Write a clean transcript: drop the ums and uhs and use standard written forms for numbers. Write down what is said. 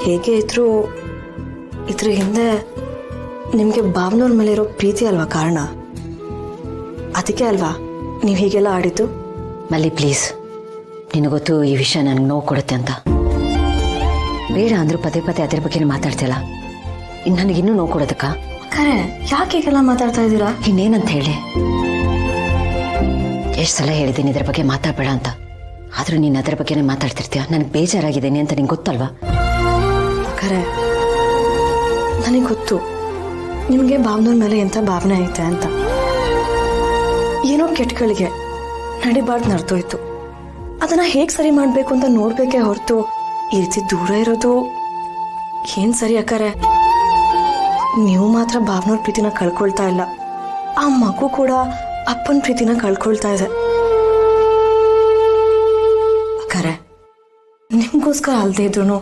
ಹೇಗೆ ಇದ್ರೂ ಇದ್ರ ಹಿಂದೆ ನಿಮಗೆ ಭಾವನವ್ರ ಮೇಲೆ ಇರೋ ಪ್ರೀತಿ ಅಲ್ವಾ ಕಾರಣ? ಅದಕ್ಕೆ ಅಲ್ವಾ ನೀವು ಹೀಗೆಲ್ಲ ಆಡಿದ್ದು? ಮಲ್ಲಿ ಪ್ಲೀಸ್, ನಿನಗೊತ್ತು ಈ ವಿಷಯ ನನಗೆ ನೋವು ಕೊಡುತ್ತೆ ಅಂತ. ಬೇಡ ಅಂದ್ರೂ ಪದೇ ಪದೇ ಅದ್ರ ಬಗ್ಗೆ ಮಾತಾಡ್ತಿಲ್ಲ. ನನಗಿನ್ನೂ ನೋವು ಕೊಡೋದಕ್ಕ? ಖರೆ ಯಾಕೆ ಹೀಗೆಲ್ಲ ಮಾತಾಡ್ತಾ ಇದ್ದೀರಾ? ಇನ್ನೇನಂತ ಹೇಳಿ? ಎಷ್ಟು ಸಲ ಹೇಳಿದ್ದೀನಿ ಇದ್ರ ಬಗ್ಗೆ ಮಾತಾಡಬೇಡ ಅಂತ, ಆದ್ರೂ ನೀನು ಅದ್ರ ಬಗ್ಗೆನೇ ಮಾತಾಡ್ತಿರ್ತೀಯ. ನನಗೆ ಬೇಜಾರಾಗಿದ್ದೀನಿ ಅಂತ ನಿಂಗೆ ಗೊತ್ತಲ್ವಾ? ಖರೆ ನನಗೆ ಗೊತ್ತು ನಿಮಗೆ ಭಾವನವ್ರ ಮೇಲೆ ಎಂಥ ಭಾವನೆ ಐತೆ ಅಂತ. ಏನೋ ಕೆಟ್ಟಗಳಿಗೆ ನಡಿಬಾರ್ದು ನಡ್ದೋಯ್ತು. ಅದನ್ನ ಹೇಗೆ ಸರಿ ಮಾಡಬೇಕು ಅಂತ ನೋಡ್ಬೇಕೇ ಹೊರತು ಈ ರೀತಿ ದೂರ ಇರೋದು ಏನ್ ಸರಿ ಅಕ್ಕರೆ? ನೀವು ಮಾತ್ರ ಭಾವನವ್ರ ಪ್ರೀತಿನ ಕಳ್ಕೊಳ್ತಾ ಇಲ್ಲ, ಆ ಮಗು ಕೂಡ ಅಪ್ಪನ ಪ್ರೀತಿನ ಕಳ್ಕೊಳ್ತಾ ಇದೆ. ಅಕ್ಕರೆ ನಿಮ್ಗೋಸ್ಕರ ಅಲ್ದೇ ಇದ್ರು